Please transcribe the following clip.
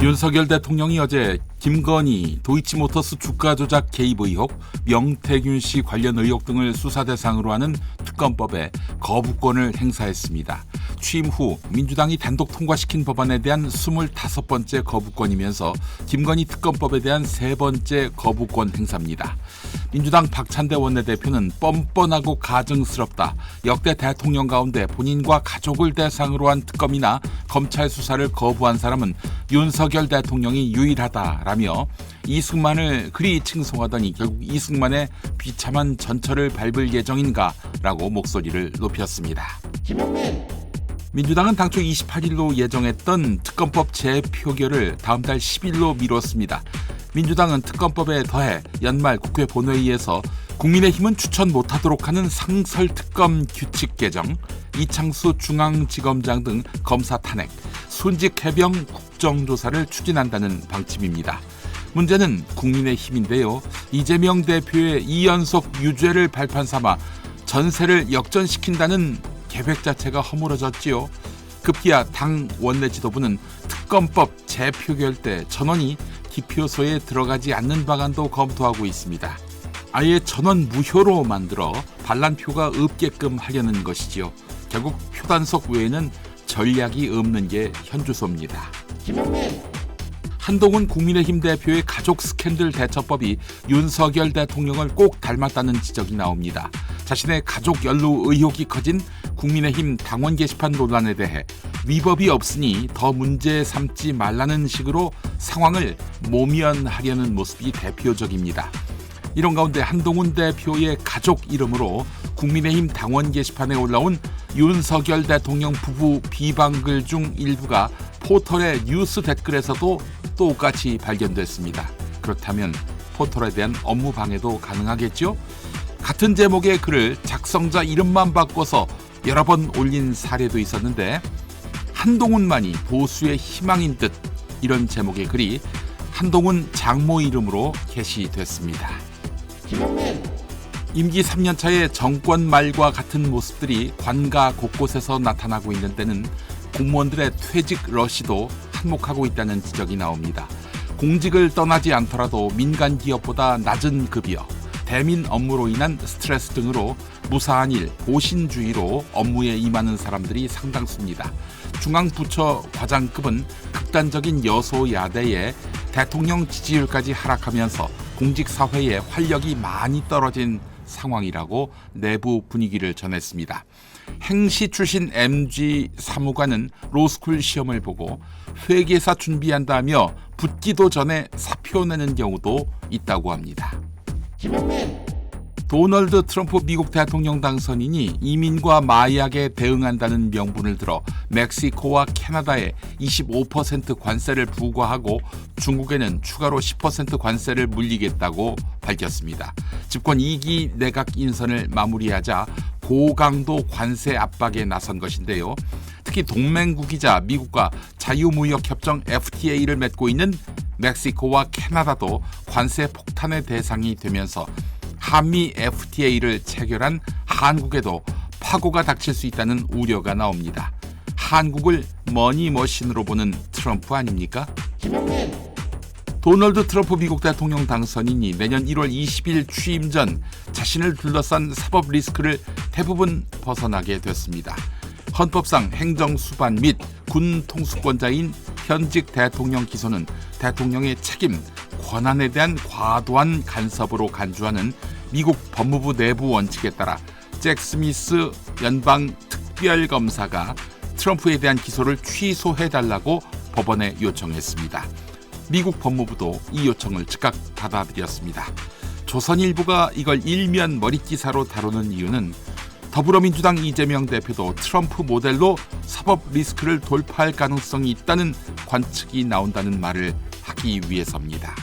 윤석열 대통령이 어제 김건희 도이치모터스 주가 조작 개입 의혹, 명태균 씨 관련 의혹 등을 수사 대상으로 하는 특검법에 거부권을 행사했습니다. 취임 후 민주당이 단독 통과시킨 법안에 대한 25번째 거부권이면서 김건희 특검법에 대한 3번째 거부권 행사입니다. 민주당 박찬대 원내대표는 뻔뻔하고 가증스럽다. 역대 대통령 가운데 본인과 가족을 대상으로 한 특검이나 검찰 수사를 거부한 사람은 윤석열 대통령이 유일하다라며 이승만을 그리 칭송하더니 결국 이승만의 비참한 전철을 밟을 예정인가라고 목소리를 높였습니다. 민주당은 당초 28일로 예정했던 특검법 재표결을 다음 달 10일로 미뤘습니다. 민주당은 특검법에 더해 연말 국회 본회의에서 국민의힘은 추천 못하도록 하는 상설특검 규칙 개정, 이창수 중앙지검장 등 검사 탄핵, 순직 해병 국정조사를 추진한다는 방침입니다. 문제는 국민의힘인데요. 이재명 대표의 2연속 유죄를 발판 삼아 전세를 역전시킨다는 계획 자체가 허물어졌지요. 급기야 당 원내 지도부는 특검법 재표결 때 전원이 기표소에 들어가지 않는 방안도 검토하고 있습니다. 아예 전원 무효로 만들어 반란표가 없게끔 하려는 것이지요. 결국 표단속 외에는 전략이 없는 게 현주소입니다. 한동훈 국민의힘 대표의 가족 스캔들 대처법이 윤석열 대통령을 꼭 닮았다는 지적이 나옵니다. 자신의 가족 연루 의혹이 커진 국민의힘 당원 게시판 논란에 대해 위법이 없으니 더 문제 삼지 말라는 식으로 상황을 모면하려는 모습이 대표적입니다. 이런 가운데 한동훈 대표의 가족 이름으로 국민의힘 당원 게시판에 올라온 윤석열 대통령 부부 비방글 중 일부가 포털의 뉴스 댓글에서도 똑같이 발견됐습니다. 그렇다면 포털에 대한 업무 방해도 가능하겠죠? 같은 제목의 글을 작성자 이름만 바꿔서 여러 번 올린 사례도 있었는데 한동훈만이 보수의 희망인 듯 이런 제목의 글이 한동훈 장모 이름으로 게시됐습니다. 임기 3년차의 정권 말과 같은 모습들이 관가 곳곳에서 나타나고 있는 데는 공무원들의 퇴직 러시도 한몫하고 있다는 지적이 나옵니다. 공직을 떠나지 않더라도 민간 기업보다 낮은 급여, 대민 업무로 인한 스트레스 등으로 무사한 일, 고신주의로 업무에 임하는 사람들이 상당수입니다. 중앙부처 과장급은 극단적인 여소야대에 대통령 지지율까지 하락하면서 공직사회의 활력이 많이 떨어진 상황이라고 내부 분위기를 전했습니다. 행시 출신 MG 사무관은 로스쿨 시험을 보고 회계사 준비한다며 붙기도 전에 사표 내는 경우도 있다고 합니다. 도널드 트럼프 미국 대통령 당선인이 이민과 마약에 대응한다는 명분을 들어 멕시코와 캐나다에 25% 관세를 부과하고 중국에는 추가로 10% 관세를 물리겠다고 밝혔습니다. 집권 2기 내각 인선을 마무리하자 고강도 관세 압박에 나선 것인데요. 특히 동맹국이자 미국과 자유무역협정 FTA를 맺고 있는 멕시코와 캐나다도 관세 폭탄의 대상이 되면서 한미 FTA를 체결한 한국에도 파고가 닥칠 수 있다는 우려가 나옵니다. 한국을 머니머신으로 보는 트럼프 아닙니까? 도널드 트럼프 미국 대통령 당선인이 내년 1월 20일 취임 전 자신을 둘러싼 사법 리스크를 대부분 벗어나게 됐습니다. 헌법상 행정수반 및 군 통수권자인 현직 대통령 기소는 대통령의 책임, 권한에 대한 과도한 간섭으로 간주하는 미국 법무부 내부 원칙에 따라 잭 스미스 연방 특별검사가 트럼프에 대한 기소를 취소해달라고 법원에 요청했습니다. 미국 법무부도 이 요청을 즉각 받아들였습니다. 조선일보가 이걸 일면 머릿기사로 다루는 이유는 더불어민주당 이재명 대표도 트럼프 모델로 사법 리스크를 돌파할 가능성이 있다는 관측이 나온다는 말을 하기 위해서입니다.